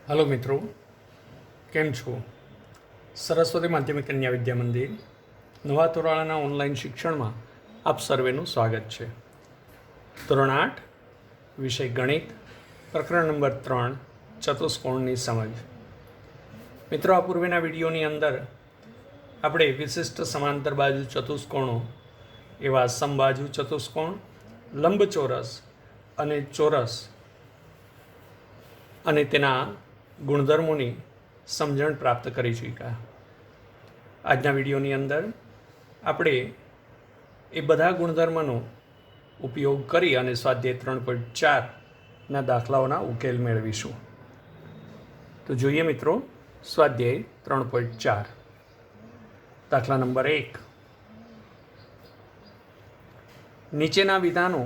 Hello મિત્રો, કેમ છો? સરસ્વતી માધ્યમિક કન્યા વિદ્યા મંદિર નવા તોરાળાના ઓનલાઈન શિક્ષણમાં આપ સર્વેનું સ્વાગત છે. ધોરણ 8 વિષય ગણિત, પ્રકરણ નંબર 3 ચતુષ્કોણની સમજ. મિત્રો, આ પૂર્વેના વિડીયોની અંદર આપણે વિશિષ્ટ સમાંતર બાજુ ચતુષ્કોણો એવા સમબાજુ ચતુષ્કોણ, લંબચોરસ અને ચોરસ અને તેના ગુણધર્મોની સમજણ પ્રાપ્ત કરી ચૂક્યા. આજના વિડીયોની અંદર આપણે એ બધા ગુણધર્મનો ઉપયોગ કરી અને સ્વાધ્યાય 3.4ના દાખલાઓના ઉકેલ મેળવીશું. તો જોઈએ મિત્રો, સ્વાધ્યાય 3.4. દાખલા નંબર 1. નીચેના વિધાનો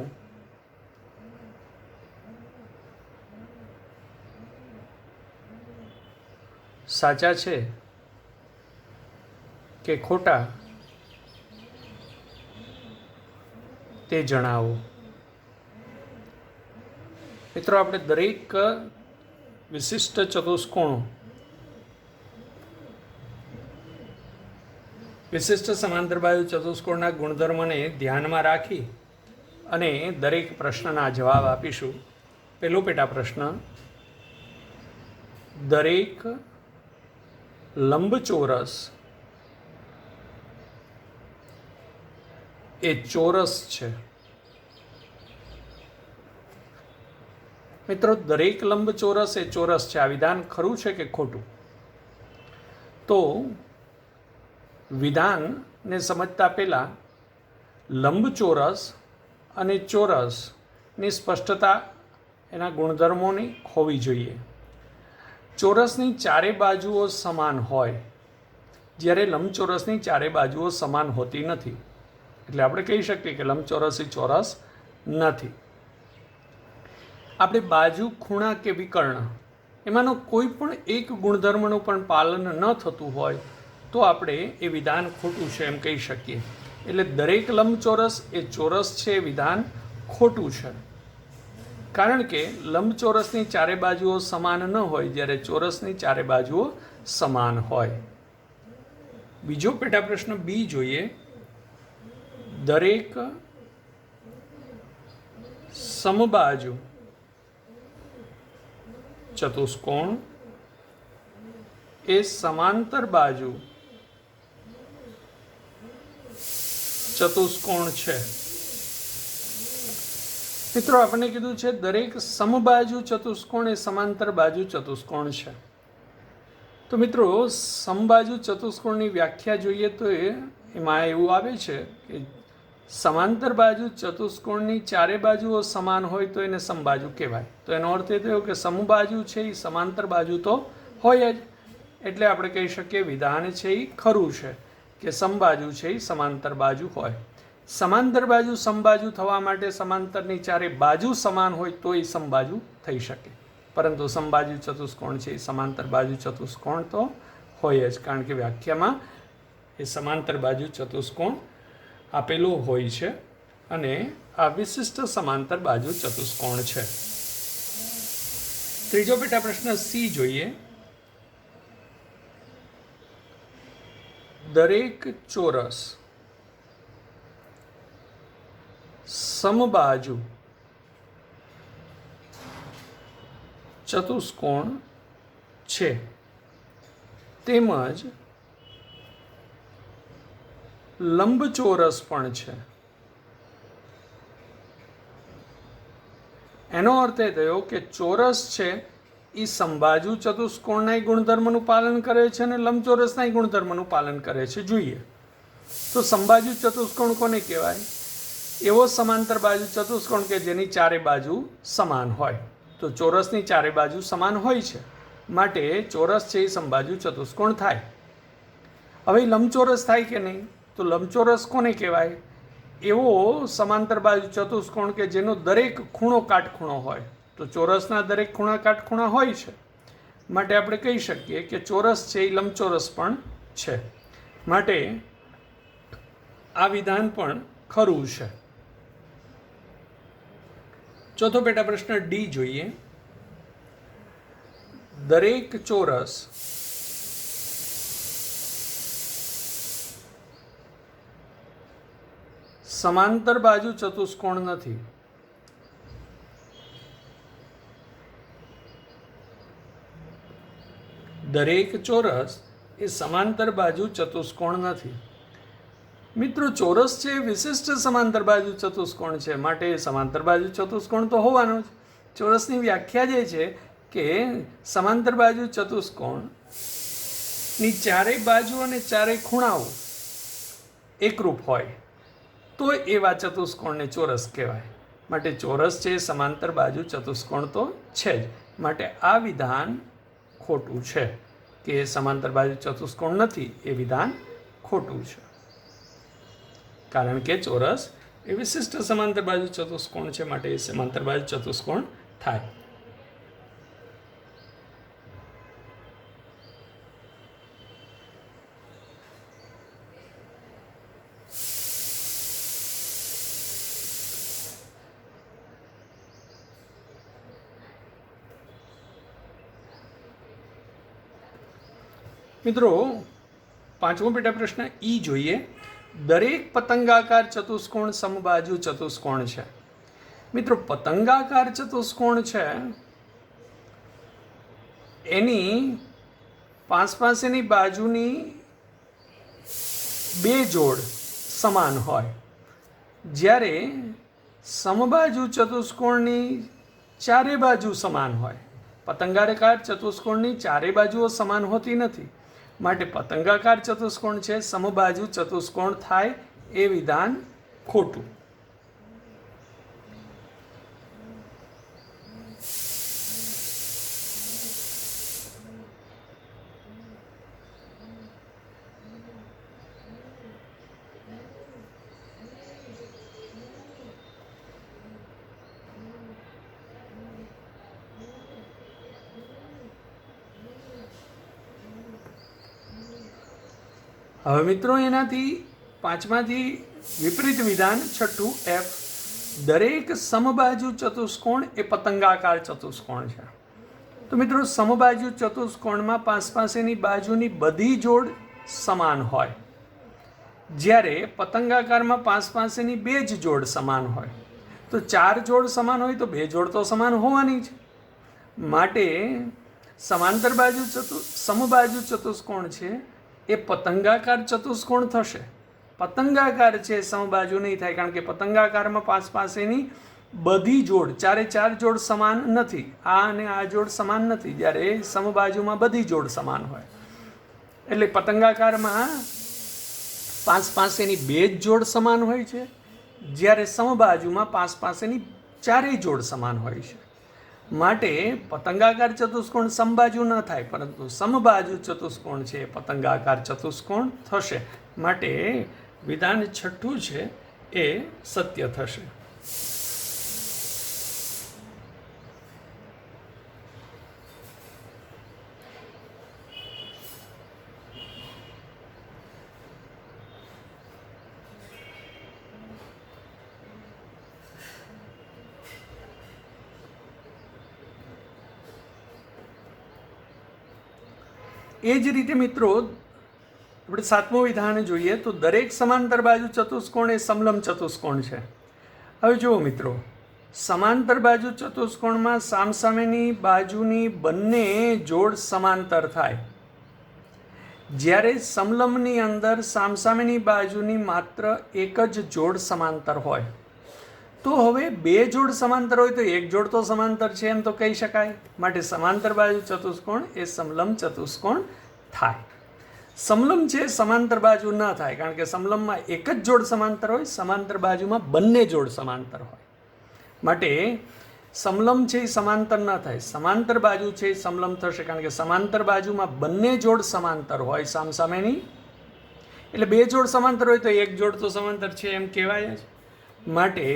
સાચા છે કે ખોટા તે જણાવો. મિત્રો, આપણે દરેક વિશિષ્ટ ચતુષ્કોણો, વિશિષ્ટ સમાંતર બાજુ ચતુષ્કોણના ગુણધર્મને ધ્યાનમાં રાખી અને દરેક પ્રશ્નના જવાબ આપીશું. પહેલો પેટા પ્રશ્ન: દરેક લંબચોરસ એ ચોરસ છે. મિત્રો, દરેક લંબચોરસ એ ચોરસ છે. આ વિધાન ખરું છે કે ખોટું? તો વિધાનને સમજતા પહેલા લંબચોરસ અને ચોરસની સ્પષ્ટતા એના ગુણધર્મોની હોવી જોઈએ. ચોરસની ચારે બાજુઓ સમાન હોય, જ્યારે લંબચોરસની ચારે બાજુઓ સમાન હોતી નથી. એટલે આપણે કહી શકીએ કે લંબચોરસ એ ચોરસ નથી. આપણે બાજુ, ખૂણા કે વિકર્ણ એમાંનો કોઈ પણ એક ગુણધર્મનું પણ પાલન ન થતું હોય તો આપણે એ વિધાન ખોટું છે એમ કહી શકીએ. એટલે દરેક લંબચોરસ એ ચોરસ છે એ વિધાન ખોટું છે, કારણ કે લંબચોરસની ચારે બાજુઓ સમાન ન હોય, જ્યારે ચોરસની ચારે બાજુઓ સમાન હોય. બીજો પેટા પ્રશ્ન બી જોઈએ: દરેક સમબાજુ ચતુષ્કોણ એ સમાંતર બાજુ ચતુષ્કોણ છે. મિત્રો, આપણને કીધું છે દરેક સમબાજુ ચતુષ્કોણ એ સમાંતર બાજુ ચતુષ્કોણ છે. તો મિત્રો, સમબાજુ ચતુષ્કોણની વ્યાખ્યા જોઈએ તો એમાં એવું આવે છે કે સમાંતર બાજુ ચતુષ્કોણની ચારે બાજુઓ સમાન હોય તો એને સમબાજુ કહેવાય. તો એનો અર્થ એ થયો કે સમબાજુ છે એ સમાંતર બાજુ તો હોય જ. એટલે આપણે કહી શકીએ વિધાન છે એ ખરું છે કે સમબાજુ છે એ સમાંતર બાજુ હોય. સમાંતર બાજુ સમબાજુ થવા માટે સમાંતરની ચારે બાજુ સમાન હોય તો એ સમબાજુ થઈ શકે, પરંતુ સમબાજુ ચતુષ્કોણ છે એ સમાંતર બાજુ ચતુષ્કોણ તો હોય જ, કારણ કે વ્યાખ્યામાં એ સમાંતર બાજુ ચતુષ્કોણ આપેલો હોય છે અને આ વિશિષ્ટ સમાંતર બાજુ ચતુષ્કોણ છે. ત્રીજો પેટા પ્રશ્ન સી જોઈએ: દરેક ચોરસ સમબાજુ ચતુષ્કોણ છે, તેમજ લંબચોરસ પણ છે. એનો અર્થ એ થયો કે ચોરસ છે એ સમબાજુ ચતુષ્કોણના ગુણધર્મનું પાલન કરે છે અને લંબચોરસના ગુણધર્મનું પાલન કરે છે. જોઈએ તો સમબાજુ ચતુષ્કોણ કોને કહેવાય? એવો સમાંતર બાજુ ચતુષ્કોણ કે જેની ચારે બાજુ સમાન હોય. તો ચોરસની ચારે બાજુ સમાન હોય છે, માટે ચોરસ છે એ સમબાજુ ચતુષ્કોણ થાય. હવે લંબચોરસ થાય કે નહીં? તો લંબચોરસ કોને કહેવાય? એવો સમાંતર બાજુ ચતુષ્કોણ કે જેનો દરેક ખૂણો કાટખૂણો હોય. તો ચોરસના દરેક ખૂણા કાટખૂણા હોય છે, માટે આપણે કહી શકીએ કે ચોરસ છે એ લંબચોરસ પણ છે. માટે આ વિધાન પણ ખરું છે. ચોથો પેટા પ્રશ્ન ડી જોઈએ. દરેક ચોરસ સમાંતર બાજુ ચતુષ્કોણ નથી. દરેક ચોરસ એ સમાંતર બાજુ ચતુષ્કોણ નથી. મિત્રો, ચોરસ છે એ વિશિષ્ટ સમાંતર બાજુ ચતુષ્કોણ છે, માટે સમાંતર બાજુ ચતુષ્કોણ તો હોવાનો જ. ચોરસની વ્યાખ્યા જે છે કે સમાંતર બાજુ ચતુષ્કોણની ચારેય બાજુ અને ચારેય ખૂણાઓ એકરૂપ હોય તો એવા ચતુષ્કોણને ચોરસ કહેવાય. માટે ચોરસ છે સમાંતર બાજુ ચતુષ્કોણ તો છે જ. માટે આ વિધાન ખોટું છે કે સમાંતર બાજુ ચતુષ્કોણ નથી, એ વિધાન ખોટું છે. કારણ કે ચોરસ એ વિશિષ્ટ સમાંતર બાજુ ચતુષ્કોણ છે, માટે એ સમાંતર બાજુ ચતુષ્કોણ થાય. મિત્રો, પાંચમો પેટા પ્રશ્ન ઈ જોઈએ. દરેક પતંગાકાર ચતુષ્કોણ સમબાજુ ચતુષ્કોણ છે. મિત્રો, પતંગાકાર ચતુષ્કોણ છે એની પાસેની બાજુની બે જોડ સમાન હોય, જ્યારે સમબાજુ ચતુષ્કોણની ચારે બાજુ સમાન હોય. પતંગાકાર ચતુષ્કોણની ચારે બાજુઓ સમાન હોતી નથી, માટે પતંગાકાર ચતુષ્કોણ છે સમબાજુ ચતુષ્કોણ થાય, એ વિધાન ખોટું. હવે મિત્રો, એનાથી પાંચમાંથી વિપરીત વિધાન છઠ્ઠું એફ. દરેક સમબાજુ ચતુષ્કોણ એ પતંગાકાર ચતુષ્કોણ છે. તો મિત્રો, સમબાજુ ચતુષ્કોણમાં પાસેની બાજુની બધી જોડ સમાન હોય, જ્યારે પતંગાકારમાં પાસેની બે જ જોડ સમાન હોય. તો ચાર જોડ સમાન હોય તો બે જોડ તો સમાન હોવાની જ. માટે સમાંતર બાજુ સમબાજુ ચતુષ્કોણ છે એ પતંગાકાર ચતુષ્કોણ થશે. પતંગાકાર છે સમબાજુ નહીં થાય, કારણ કે પતંગાકારમાં પાસેની બધી જોડ ચારે ચાર જોડ સમાન નથી. આ અને આ જોડ સમાન નથી, જ્યારે સમબાજુમાં બધી જોડ સમાન હોય. એટલે પતંગાકારમાં પાસેની બે જ જોડ સમાન હોય છે, જ્યારે સમબાજુમાં પાસેની ચારેય જોડ સમાન હોય છે. માટે પતંગાકાર ચતુષ્કોણ સમબાજુ ન થાય, પરંતુ સમબાજુ ચતુષ્કોણ છે પતંગાકાર ચતુષ્કોણ થશે. માટે વિધાન છઠ્ઠું છે એ સત્ય થશે. એ જ રીતે મિત્રો, આપણે સાતમો વિધાન જોઈએ તો દરેક સમાંતર બાજુ ચતુષ્કોણ એ સમલંબ ચતુષ્કોણ છે. હવે જુઓ મિત્રો, સમાંતર બાજુ ચતુષ્કોણમાં સામસામેની બાજુની બંને જોડ સમાંતર થાય, જ્યારે સમલંબની અંદર સામસામેની બાજુની માત્ર એક જ જોડ સમાંતર હોય. તો હવે બે જોડ સમાંતર હોય તો એક જોડ તો સમાંતર છે એમ તો કહી શકાય. માટે સમાંતર બાજુ ચતુષ્કોણ એ સમલંબ ચતુષ્કોણ થાય. સમલંબ છે સમાંતર બાજુ ન થાય, કારણ કે સમલંબમાં એક જ જોડ સમાંતર હોય, સમાંતર બાજુમાં બંને જોડ સમાંતર હોય. માટે સમલંબ છે એ સમાંતર ન થાય, સમાંતર બાજુ છે એ સમલંબ થશે, કારણ કે સમાંતર બાજુમાં બંને જોડ સમાંતર હોય સામસામેની. એટલે બે જોડ સમાંતર હોય તો એક જોડ તો સમાંતર છે એમ કહેવાય જ. માટે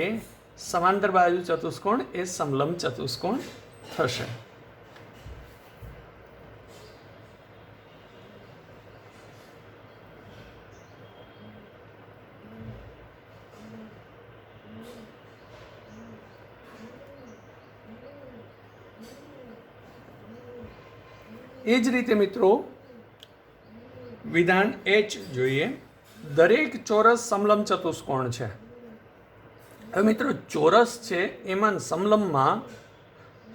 સમાંતર બાજુ ચતુષ્કોણ એ સમલંબ ચતુષ્કોણ થશે. એ જ રીતે મિત્રો વિધાન H જોઈએ. દરેક ચોરસ સમલંબ ચતુષ્કોણ છે. હવે મિત્રો ચોરસ છે એમાં સમલંબમાં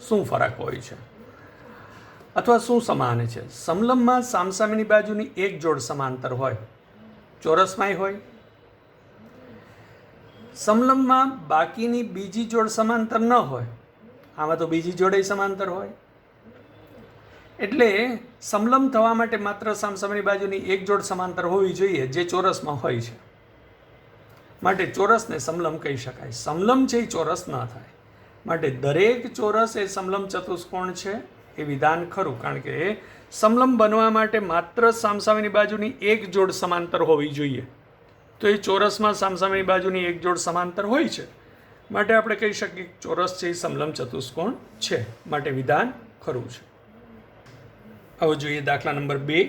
શું ફરક હોય છે અથવા શું સમાન છે? સમલંબમાં સામસામેની બાજુની એક જોડ સમાંતર હોય, ચોરસમાંય હોય. સમલંબમાં બાકીની બીજી જોડ સમાંતર ન હોય, આમાં તો બીજી જોડે સમાંતર હોય. એટલે સમલંબ થવા માટે માત્ર સામસામેની બાજુની એક જોડ સમાંતર હોવી જોઈએ, જે ચોરસમાં હોય છે. માટે ચોરસને સમલંબ કહી શકાય. સમલંબ છે એ ચોરસ ન થાય. માટે દરેક ચોરસ એ સમલંબ ચતુષ્કોણ છે એ વિધાન ખરું, કારણ કે સમલંબ બનવા માટે માત્ર સામસામેની બાજુની એક જોડ સમાંતર હોવી જોઈએ. તો એ ચોરસમાં સામસામેની બાજુની એક જોડ સમાંતર હોય છે, માટે આપણે કહી શકીએ કે ચોરસ છે એ સમલંબ ચતુષ્કોણ છે. માટે વિધાન ખરું છે. હવે જોઈએ દાખલા નંબર 2.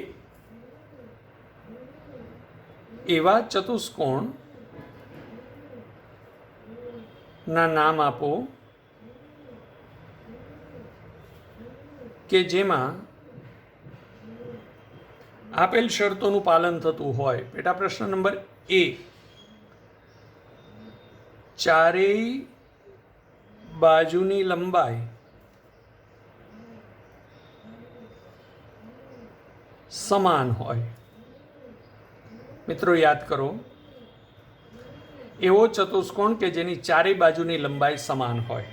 એવા ચતુષ્કોણ ના નામ આપો કે જેમાં આપેલ શરતોનું પાલન થતું હોય. પેટા પ્રશ્ન નંબર A. ચારેય બાજુની લંબાઈ સમાન હોય. મિત્રો યાદ કરો, એવો ચતુષ્કોણ કે જેની ચારેય બાજુની લંબાઈ સમાન હોય.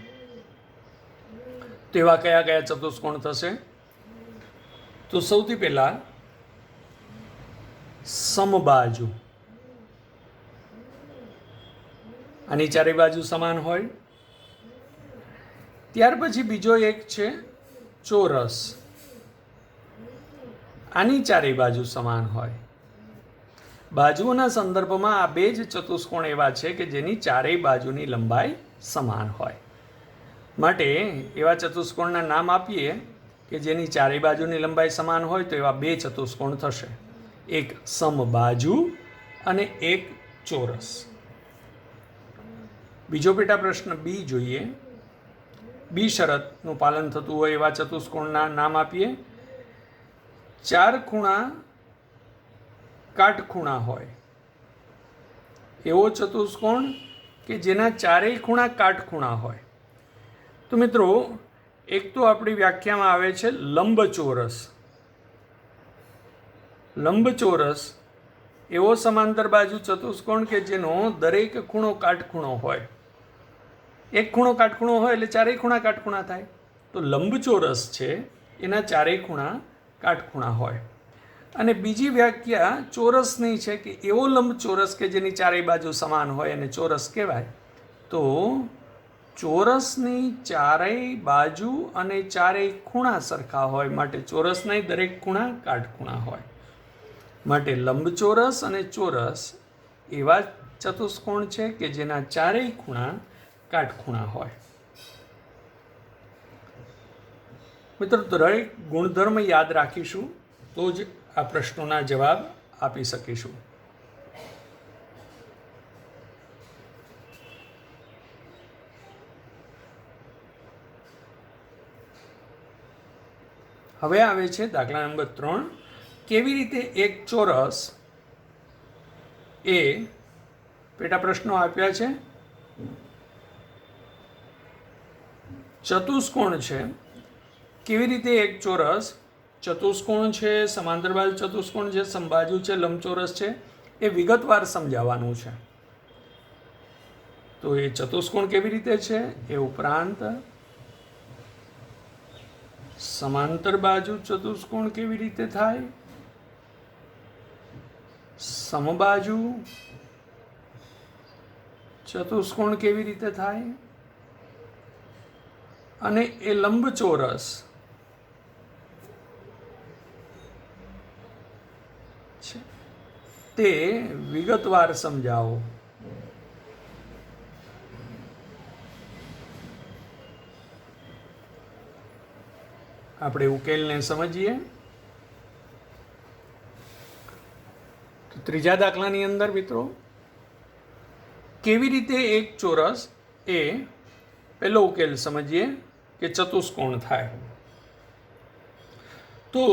તો એવા કયા કયા ચતુષ્કોણ થશે? તો સૌથી પહેલા સમબાજુ, આની ચારેય બાજુ સમાન હોય. ત્યાર પછી બીજો એક છે ચોરસ, આની ચારેય બાજુ સમાન હોય. બાજુઓના સંદર્ભમાં આ બે જ ચતુષ્કોણ એવા છે કે જેની ચારેય બાજુની લંબાઈ સમાન હોય. માટે એવા ચતુષ્કોણના નામ આપીએ કે જેની ચારેય બાજુની લંબાઈ સમાન હોય, તો એવા બે ચતુષ્કોણ થશે. એક સમબાજુ અને એક ચોરસ. બીજો પેટા પ્રશ્ન B જોઈએ. B શરતનું પાલન થતું હોય એવા ચતુષ્કોણના નામ આપીએ. ચાર ખૂણા કાટખૂણા હોય એવો ચતુષ્કોણ કે જેના ચારેય ખૂણા કાટખૂણા હોય. તો મિત્રો એક તો આપણી વ્યાખ્યામાં આવે છે લંબચોરસ. લંબચોરસ એવો સમાંતર બાજુ ચતુષ્કોણ કે જેનો દરેક ખૂણો કાટખૂણો હોય. એક ખૂણો કાટખૂણો હોય એટલે ચારેય ખૂણા કાટખૂણા થાય. તો લંબચોરસ છે એના ચારેય ખૂણા કાટખૂણા હોય. અને બીજી વ્યાખ્યા ચોરસની છે કે એવો લંબચોરસ કે જેની ચારેય બાજુ સમાન હોય અને ચોરસ કહેવાય. તો ચોરસની ચારેય બાજુ અને ચારેય ખૂણા સરખા હોય, માટે ચોરસના દરેક ખૂણા કાટખૂણા હોય. માટે લંબચોરસ અને ચોરસ એવા ચતુષ્કોણ છે કે જેના ચારેય ખૂણા કાટખૂણા હોય. મિત્રો દરેક ગુણધર્મ યાદ રાખીશું તો જ આ પ્રશ્નોના જવાબ આપી શકીશું. હવે આવે છે દાખલા નંબર 3. કેવી રીતે એક ચોરસ એ પેટા પ્રશ્નો આપ્યા છે. ચતુષ્કોણ છે. કેવી રીતે એક ચોરસ ચતુષ્કોણ છે, સમાંતર બાજુ ચતુષ્કોણ છે, સમબાજુ છે, લંબચોરસ છે, એ વિગતવાર સમજાવવાનું છે. તો એ ચતુષ્કોણ કેવી રીતે છે એ ઉપરાંત સમાંતર બાજુ ચતુષ્કોણ કેવી રીતે થાય, સમબાજુ ચતુષ્કોણ કેવી રીતે થાય, અને એ લંબચોરસ તે વિગતવાર સમજાવો. આપણે ઉકેલને સમજીએ. તો ત્રીજા દાખલાની અંદર મિત્રો કેવી રીતે એક ચોરસ એ પહેલો ઉકેલ સમજીએ કે ચતુષ્કોણ થાય. તો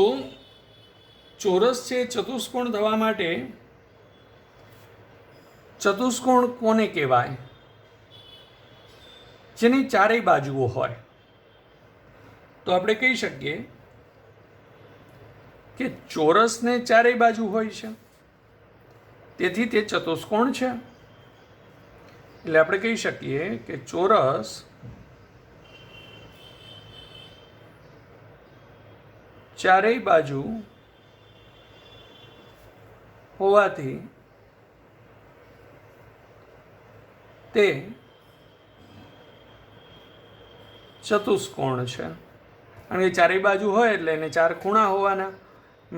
ચોરસ છે ચતુષ્કોણ થવા માટે ચતુષ્કોણ કોને કહેવાય? જેની ચારેય બાજુઓ હોય. તો આપણે કહી શકીએ કે ચોરસને ચારેય બાજુ હોય છે, તેથી તે ચતુષ્કોણ છે. એટલે આપણે કહી શકીએ કે ચોરસ ચારેય બાજુ હોવાથી તે ચતુષ્કોણ છે. અને એ ચારેય બાજુ હોય એટલે એને ચાર ખૂણા હોવાના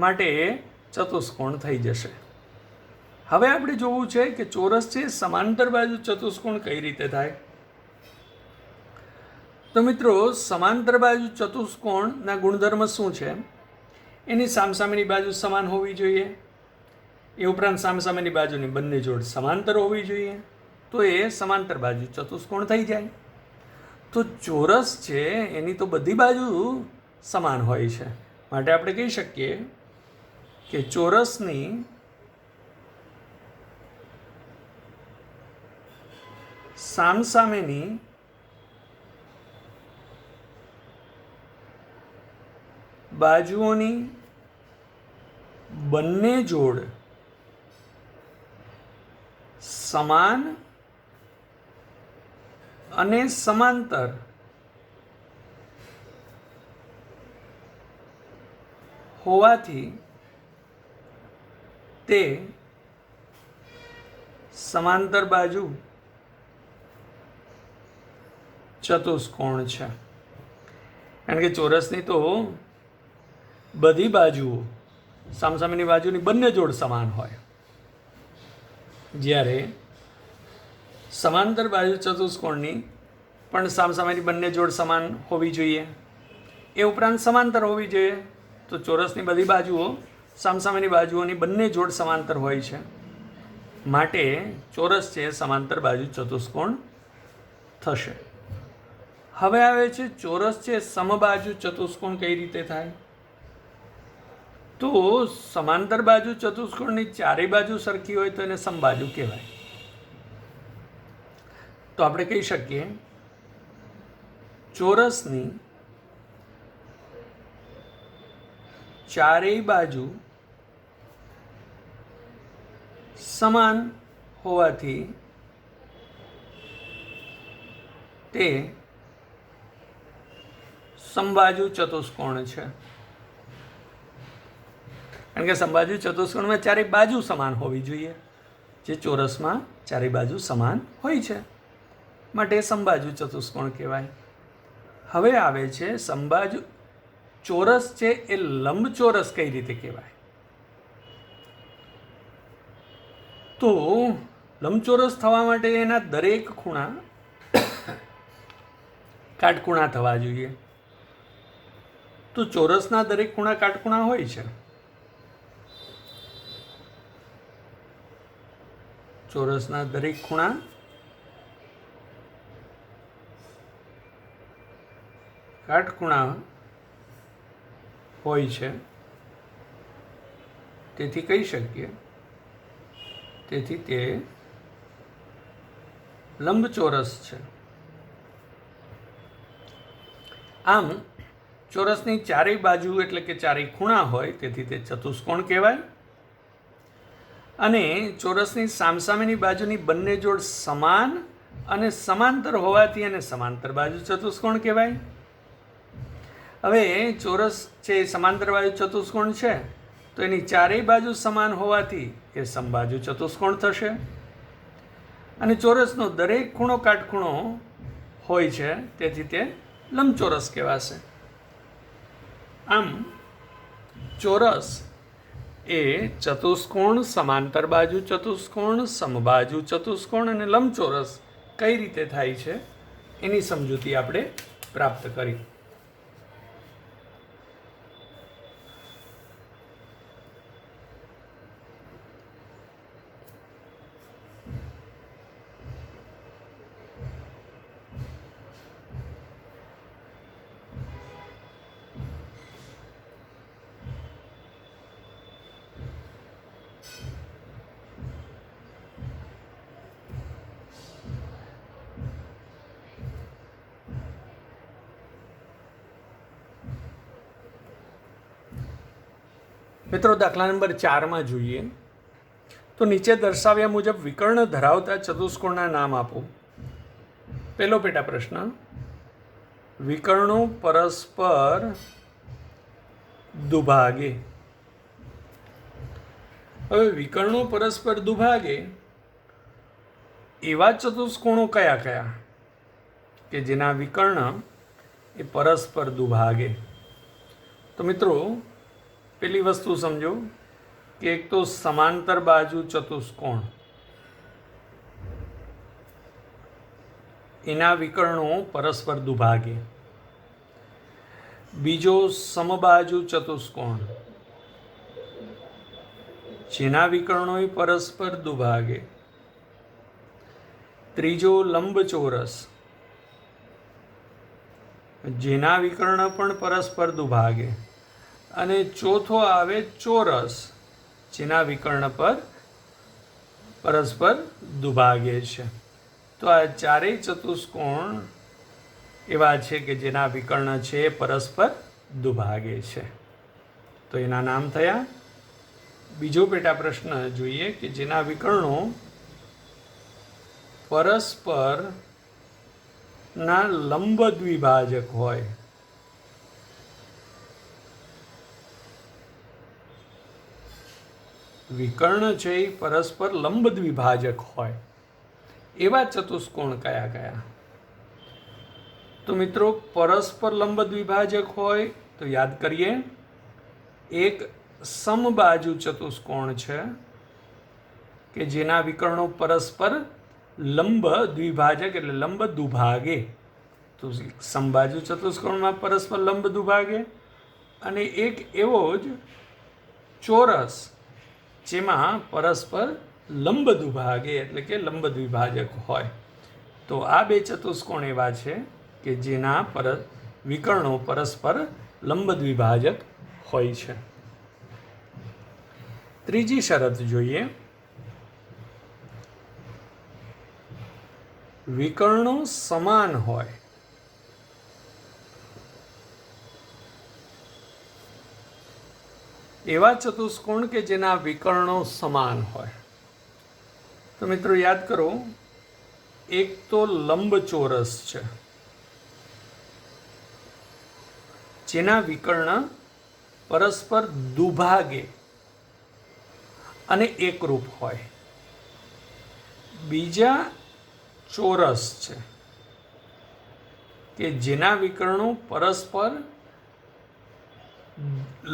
માટે એ ચતુષ્કોણ થઈ જશે. હવે આપણે જોવું છે કે ચોરસ છે સમાંતર બાજુ ચતુષ્કોણ કઈ રીતે થાય. તો મિત્રો, સમાંતર બાજુ ચતુષ્કોણના ગુણધર્મ શું છે? એની સામસામેની બાજુ સમાન હોવી જોઈએ. એ ઉપરાંત સામસામેની બાજુની બંને જોડ સમાંતર હોવી જોઈએ. તો એ સમાંતર બાજુ ચતુષ્કોણ થઈ જાય. તો ચોરસ છે એની તો બધી બાજુ સમાન હોય છે, માટે આપણે કહી શકીએ કે ચોરસની સામસામેની બાજુઓની બંને જોડ સમાન અને સમાંતર હોવાથી તે સમાંતર બાજુ ચતુષ્કોણ છે. કારણ કે ચોરસની તો બધી બાજુઓ સામસામેની બાજુની બંને જોડ સમાન હોય, જ્યારે સમાંતર બાજુ ચતુષ્કોણની પણ સામસામેની બંને જોડ સમાન હોવી જોઈએ. એ ઉપરાંત સમાંતર હોવી જોઈએ. તો ચોરસની બધી બાજુઓ સામસામેની બાજુઓની બંને જોડ સમાંતર હોય છે, માટે ચોરસ છે સમાંતર બાજુ ચતુષ્કોણ થશે. હવે આવે છે ચોરસ છે સમબાજુ ચતુષ્કોણ કઈ રીતે થાય? તો સમાંતર બાજુ ચતુષ્કોણની ચારેય બાજુ સરખી હોય તો એને સમબાજુ કહેવાય. તો આપણે કહી શકીએ ચોરસની ચારેય બાજુ સમાન હોવાથી તે સમબાજુ ચતુષ્કોણ છે. કારણ કે સમબાજુ ચતુષ્કોણમાં ચારેય બાજુ સમાન હોવી જોઈએ, જે ચોરસમાં ચારેય બાજુ સમાન હોય છે, માટે સમબાજુ ચતુષ્કોણ કહેવાય. હવે આવે છે સમબાજુ ચોરસ છે એ લંબચોરસ કઈ રીતે કહેવાય? તો લંબચોરસ થવા માટે એના દરેક ખૂણા કાટખૂણા થવા જોઈએ. તો ચોરસના દરેક ખૂણા કાટખૂણા હોય છે. ચોરસના દરેક ખૂણા કાટખૂણા હોય છે, તેથી કહી શકીએ તેથી તે લંબચોરસ છે. આમ ચોરસની ચારેય બાજુ એટલે કે ચારેય ખૂણા હોય, તેથી તે ચતુષ્કોણ કહેવાય. અને ચોરસની સામસામેની બાજુની બંને જોડ સમાન અને સમાંતર હોવાથી એને સમાંતર બાજુ ચતુષ્કોણ કહેવાય. હવે ચોરસ છે સમાંતર બાજુ ચતુષ્કોણ છે, તો એની ચારેય બાજુ સમાન હોવાથી એ સમબાજુ ચતુષ્કોણ થશે. અને ચોરસનો દરેક ખૂણો કાટખૂણો હોય છે, તેથી તે લંબચોરસ કહેવાશે. આમ ચોરસ એ ચતુષ્કોણ, સમાંતર બાજુ ચતુષ્કોણ, સમબાજુ ચતુષ્કોણ અને લંબચોરસ કઈ રીતે થાય છે એની સમજૂતી આપણે પ્રાપ્ત કરી. મિત્રો દાખલા નંબર 4માં જોઈએ તો નીચે દર્શાવ્યા મુજબ વિકર્ણ ધરાવતા ચતુષ્કોણના નામ આપો. પહેલો પેટા પ્રશ્ન, વિકર્ણો પરસ્પર દુભાગે. હવે વિકર્ણો પરસ્પર દુભાગે એવા ચતુષ્કોણો કયા કયા કે જેના વિકર્ણ એ પરસ્પર દુભાગે? તો મિત્રો પેલી વસ્તુ સમજો કે એક તો સમાંતર બાજુ ચતુષ્કોણ, એના વિકર્ણો પરસ્પર દુભાગે. બીજો સમબાજુ ચતુષ્કોણ, જેના વિકર્ણો પરસ્પર દુભાગે. ત્રીજો લંબચોરસ, જેના વિકર્ણ પણ પરસ્પર દુભાગે. અને ચોથો આવે ચોરસ, જેના વિકર્ણ પર પરસ્પર દુભાગે છે. તો આ ચારેય ચતુષ્કોણ એવા છે કે જેના વિકર્ણ છે પરસ્પર દુભાગે છે. તો એના નામ થયા. બીજો પેટા પ્રશ્ન જોઈએ કે જેના વિકર્ણો પરસ્પર ના લંબ દ્વિભાજક હોય. વિકર્ણ છે એ પરસ્પર લંબ દ્વિભાજક હોય એવા ચતુષ્કોણ કયા કયા? તો મિત્રો પરસ્પર લંબ દ્વિભાજક હોય તો યાદ કરીએ, એક સમબાજુ ચતુષ્કોણ છે કે જેના વિકર્ણો પરસ્પર લંબ દ્વિભાજક એટલે લંબ દુભાગે. તો સમબાજુ ચતુષ્કોણમાં પરસ્પર લંબ દુભાગે. અને એક એવો જ ચોરસ જેમાં પરસ્પર લંબ દુભાગે એટલે કે લંબ દ્વિભાજક હોય. તો આ બે ચતુષ્કોણ એવા છે કે જેના વિકર્ણો પરસ્પર લંબ દ્વિભાજક હોય છે. ત્રીજી શરત જોઈએ, વિકર્ણો સમાન હોય. એવા ચતુષ્કોણ કે જેના વિકર્ણો સમાન હોય. તો મિત્રો યાદ કરો, એક તો લંબચોરસ છે જેના વિકર્ણ પરસ્પર દુભાગે અને એકરૂપ હોય. બીજા ચોરસ છે કે જેના વિકર્ણો પરસ્પર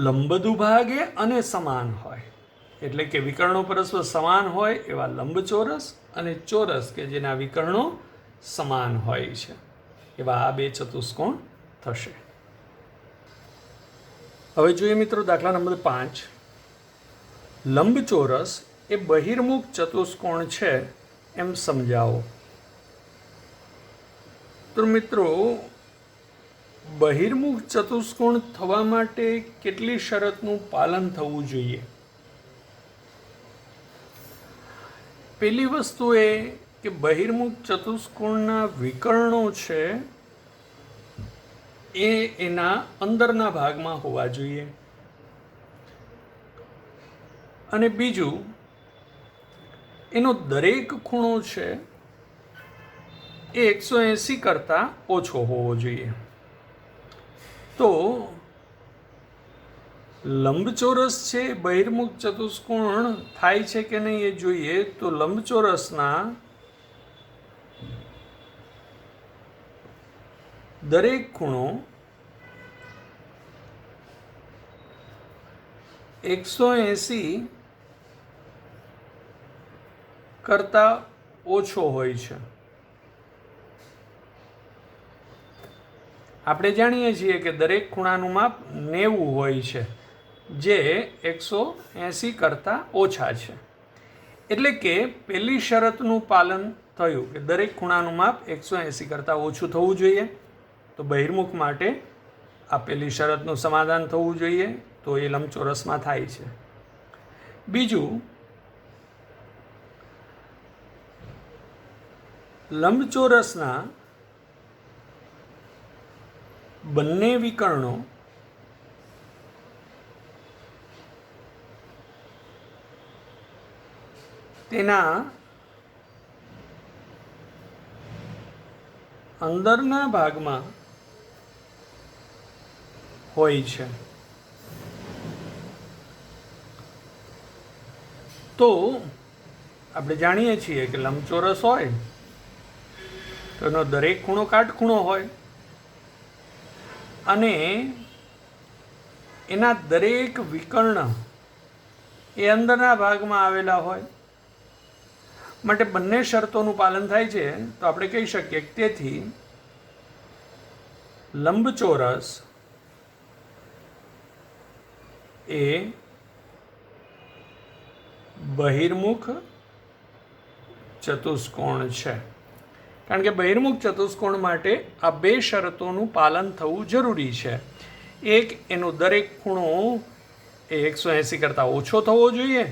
લંબ દુભાગે અને સમાન હોય. એટલે કે વિકર્ણો પરસ્પર સમાન હોય એવા લંબચોરસ અને ચોરસ કે જેના વિકર્ણો સમાન હોય છે એવા આ બે ચતુષ્કોણ થશે. હવે જોઈએ મિત્રો દાખલા નંબર 5. લંબચોરસ એ બહિર્મુખ ચતુષ્કોણ છે એમ સમજાવો. તો મિત્રો બહિર્મુખ ચતુષ્કોણ થવા માટે કેટલી શરતનું પાલન થવું જોઈએ? પહેલી વસ્તુ એ કે બહિર્મુખ ચતુષ્કોણના વિકર્ણો છે એ એના અંદરના ભાગમાં હોવા જોઈએ. અને બીજું, એનો દરેક ખૂણો છે એ 180 કરતાં ઓછો હોવો જોઈએ. તો લંબચોરસ છે બહિર્મુખ ચતુષ્કોણ થાય છે કે નહીં એ જોઈએ. તો લંબચોરસના દરેક ખૂણો 180 કરતાં ઓછો હોય છે. આપણે જાણીએ છીએ કે દરેક ખૂણાનું માપ 90 હોય છે જે 180 કરતાં ઓછા છે. એટલે કે પહેલી શરતનું પાલન થયું કે દરેક ખૂણાનું માપ 180 કરતાં ઓછું થવું જોઈએ. તો બહિર્મુખ માટે આ પહેલી શરતનું સમાધાન થવું જોઈએ. તો એ લંબચોરસમાં થાય છે. બીજું, લંબચોરસના બંને વિકર્ણો તેના અંદરના ભાગમાં હોય છે. તો આપણે જાણીએ છીએ કે લંબચોરસ હોય તો એનો દરેક ખૂણો કાટખૂણો હોય અને એના દરેક વિકર્ણ એ અંદરના ભાગમાં આવેલા હોય. માટે બંને શરતોનું પાલન થાય છે. તો આપણે કહી શકીએ કે તેથી લંબચોરસ એ બહિર્મુખ ચતુષ્કોણ છે. કારણ કે બહિર્મુખ ચતુષ્કોણ માટે આ બે શરતોનું પાલન થવું જરૂરી છે. એક, એનો દરેક ખૂણો એ 180 કરતાં ઓછો થવો જોઈએ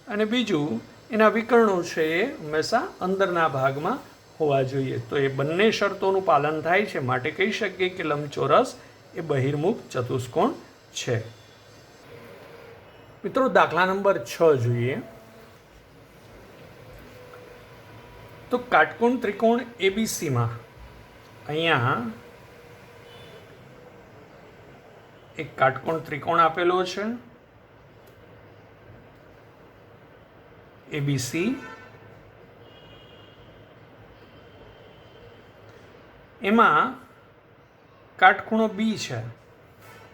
અને બીજું, એના વિકર્ણો છે એ હંમેશા અંદરના ભાગમાં હોવા જોઈએ. તો એ બંને શરતોનું પાલન થાય છે માટે કહી શકીએ કે લંબચોરસ એ બહિર્મુખ ચતુષ્કોણ છે. મિત્રો, દાખલા નંબર 6 જોઈએ. તો કાટકોણ ત્રિકોણ એબીસીમાં અહીંયા એક કાટકોણ ત્રિકોણ આપેલો છે એબીસી. એમાં કાટખૂણો બી છે,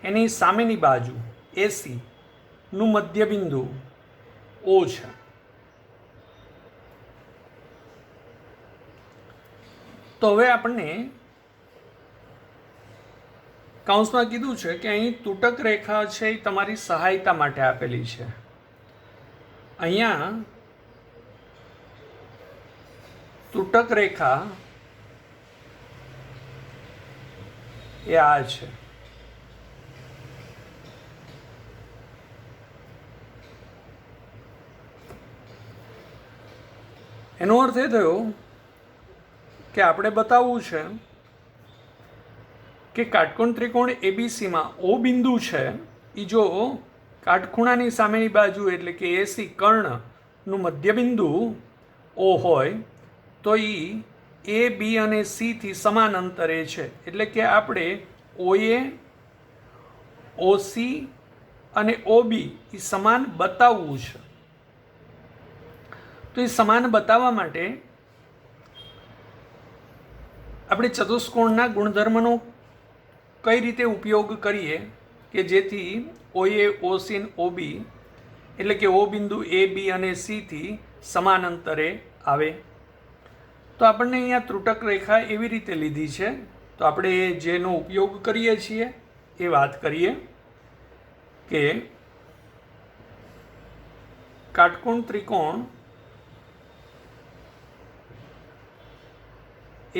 એની સામેની બાજુ એસી નું મધ્યબિંદુ ઓ છે. તો હવે આપણને કૌંસમાં કીધું છે કે અહીં તૂટક રેખા છે એ તમારી સહાયતા માટે આપેલી છે. અહીંયા તૂટક રેખા એ આ છે. એનો અર્થ એ થયો કે આપણે બતાવવું છે કે કાટકોણ ત્રિકોણ એબીસીમાં ઓ બિંદુ છે એ જો કાટખૂણાની સામેની બાજુ એટલે કે એસી કર્ણનું મધ્યબિંદુ ઓ હોય તો એ બી અને સીથી સમાન અંતરે છે. એટલે કે આપણે ઓએ, ઓસી અને ઓબી એ સમાન બતાવવું છે. તો એ સમાન બતાવવા માટે આપણે ચતુષ્કોણના ગુણધર્મનો કઈ રીતે ઉપયોગ કરીએ કે જેથી ઓએ, ઓસી, ઓબી એટલે કે ઓ બિંદુ એ, બી અને સીથી સમાન અંતરે આવે. તો આપણને અહીંયા ત્રુટક રેખા એવી રીતે લીધી છે. તો આપણે જેનો ઉપયોગ કરીએ છીએ એ વાત કરીએ કે કાટકોણ ત્રિકોણ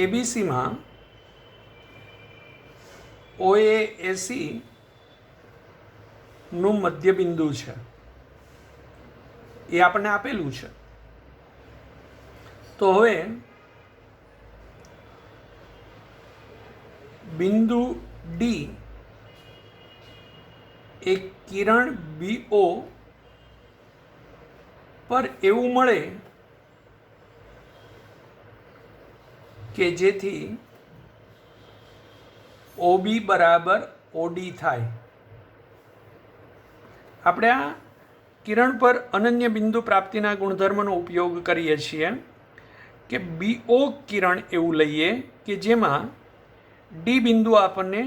એબીસીમાં ઓએ એસી નું મધ્યબિંદુ છે એ આપણને આપેલું છે. તો હવે બિંદુ ડી એક કિરણ બીઓ પર એવું મળે કે જેથી ઓબી બરાબર ઓડી થાય. આપણે આ કિરણ પર અનન્ય બિંદુ પ્રાપ્તિના ગુણધર્મનો ઉપયોગ કરીએ છીએ કે બીઓ કિરણ એવું લઈએ કે જેમાં ડી બિંદુ આપણને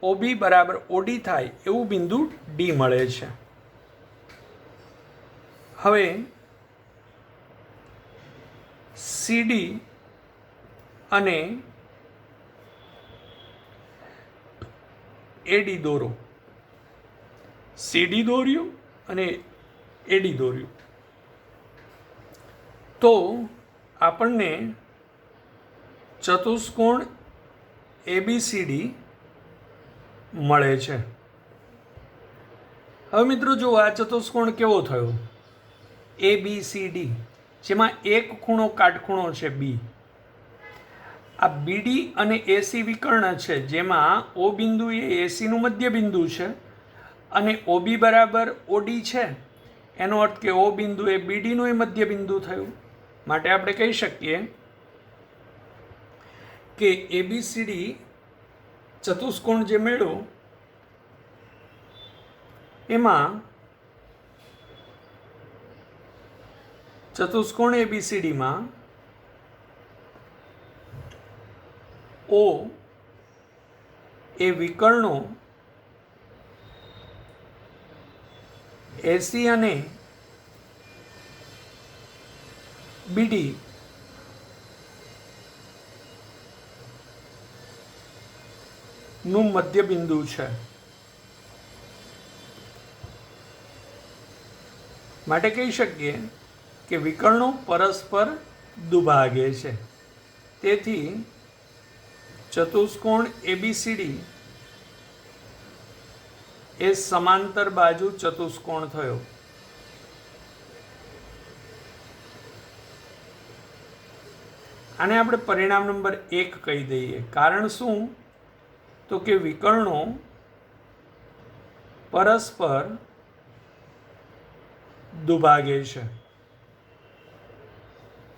ઓબી બરાબર ઓડી થાય એવું બિંદુ ડી મળે છે. હવે સીડી અને એડી દોરો. સીડી દોર્યું અને એડી દોર્યું તો આપણને ચતુષ્કોણ એબીસીડી મળે છે. હવે મિત્રો જુઓ, આ ચતુષ્કોણ કેવો થયો? એબીસીડી, જેમાં એક ખૂણો કાટખૂણો છે બી. આ બીડી અને એસી વિકર્ણ છે જેમાં ઓ બિંદુ એ એસીનું મધ્ય બિંદુ છે અને ઓબી બરાબર ઓડી છે એનો અર્થ કે ઓ બિંદુ એ બીડીનું એ મધ્ય બિંદુ થયું. માટે આપણે કહી શકીએ કે એબીસીડી ચતુષ્કોણ જે મેળવ્યો એમાં ચતુષ્કોણ એબીસીડીમાં ઓ એ વિકર્ણો એસી અને બીડી નું મધ્ય બિંદુ છે. માટે કહી શકીએ કે વિકર્ણો પરસ્પર દુભાગે છે. તેથી ચતુષ્કોણ એબીસીડી એ સમાંતર બાજુ ચતુષ્કોણ થયો. આને આપણે પરિણામ નંબર 1 કહી દઈએ. કારણ શું? તો કે વિકર્ણો પરસ્પર દુભાગે છે.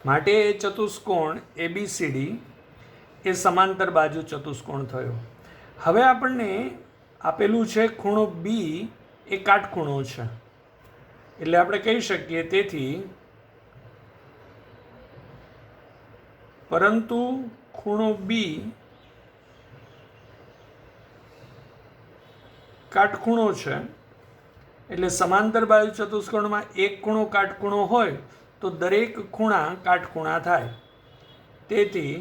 માટે એ ચતુષ્કોણ એબીસીડી એ સમાંતર બાજુ ચતુષ્કોણ થયો. હવે આપણને આપેલું છે ખૂણો બી એ કાટખૂણો છે. એટલે આપણે કહી શકીએ તેથી પરંતુ ખૂણો બી કાટખૂણો છે. એટલે સમાંતર બાજુ ચતુષ્કોણમાં એક ખૂણો કાટખૂણો હોય તો દરેક ખૂણા કાટખૂણા થાય. તેથી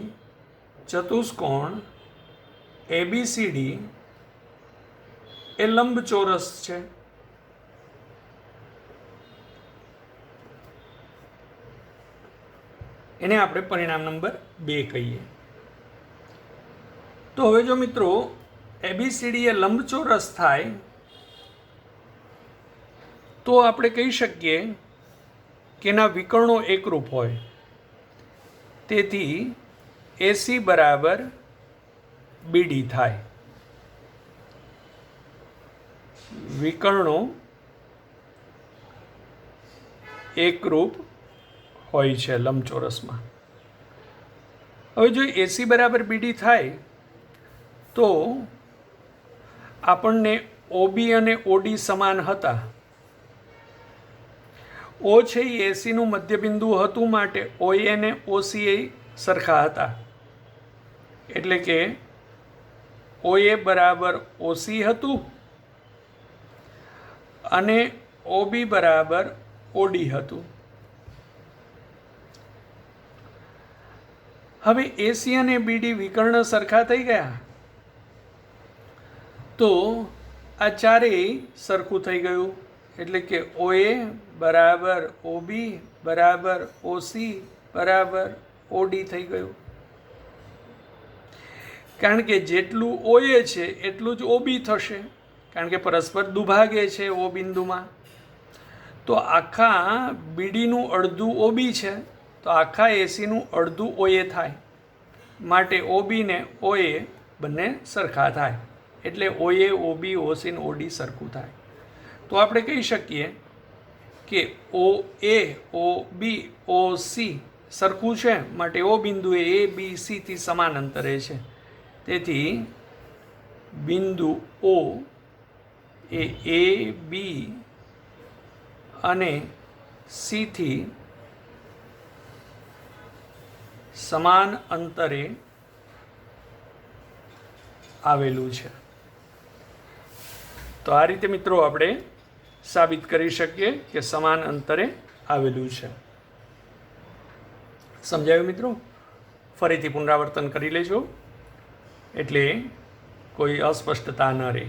ચતુષ્કોણ એબીસીડી એ લંબચોરસ છે. એને આપણે પરિણામ નંબર 2 કહીએ. તો હવે જો મિત્રો એબીસીડી એ લંબચોરસ થાય તો આપણે કહી શકીએ કે એના વિકર્ણો એકરૂપ હોય. તેથી એસી બરાબર બીડી થાય. વિકર્ણો એકરૂપ હોય છે લંબચોરસમાં. હવે જો એસી બરાબર બીડી થાય તો આપણને ઓબી અને ઓડી સમાન હતા. ઓ છે એ એસીનું મધ્યબિંદુ હતું માટે ઓએ અને ઓસી સરખા હતા. એટલે કે ઓએ બરાબર ઓસી હતું અને ઓબી બરાબર ઓડી હતું. હવે એસી અને બીડી વિકર્ણ સરખા થઈ ગયા તો આ ચારેય સરખું થઈ ગયું. એટલે કે ઓએ બરાબર ઓબી બરાબર ઓસી બરાબર ઓડી થઈ ગયું. કારણ કે જેટલું ઓએ છે એટલું જ ઓબી થશે, કારણ કે પરસ્પર દુભાગે છે ઓ બિંદુમાં. તો આખા બીડીનું અડધું ઓબી છે તો આખા એસીનું અડધું ઓએ થાય. માટે ઓબી ને ઓએ બંને સરખા થાય. એટલે ઓએ ઓબી ઓસી ને ઓડી સરખું થાય. તો આપણે કહી શકીએ કે ઓ એ ઓ બી ઓ સી સરખું છે માટે ઓ બિંદુ એ બી સીથી સમાન અંતરે છે. તેથી બિંદુ ઓ એ બી અને સીથી સમાન અંતરે આવેલું છે. તો આ રીતે મિત્રો આપણે સાબિત કરી શકીએ કે સમાન અંતરે આવેલું છે. સમજાયું મિત્રો? ફરીથી પુનરાવર્તન કરી લેજો એટલે કોઈ અસ્પષ્ટતા ન રહે.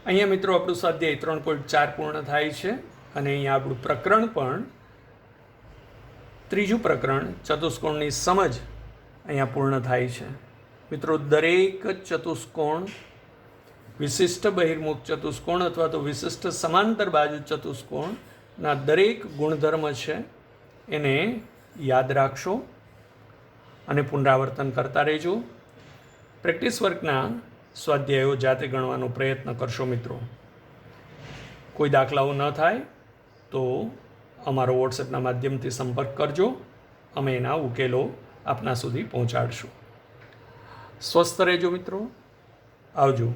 અહીંયા મિત્રો આપણું સ્વાધ્યાય 3.4 પૂર્ણ થાય છે અને અહીંયા આપણું પ્રકરણ પણ ત્રીજું પ્રકરણ ચતુષ્કોણની સમજ અહીંયા પૂર્ણ થાય છે. મિત્રો દરેક ચતુષ્કોણ વિશિષ્ટ બહિર્મુખ ચતુષ્કોણ અથવા તો વિશિષ્ટ સમાંતર બાજુ ચતુષ્કોણના દરેક ગુણધર્મ છે એને યાદ રાખશો અને પુનરાવર્તન કરતા રહેજો. પ્રેક્ટિસ વર્કના સ્વાધ્યાયો જાતે ગણવાનો પ્રયત્ન કરશો મિત્રો. કોઈ દાખલાઓ ન થાય તો અમારો વોટ્સએપના માધ્યમથી સંપર્ક કરજો. અમે એના ઉકેલો આપના સુધી પહોંચાડશું. સ્વસ્થ રહેજો મિત્રો. આવજો.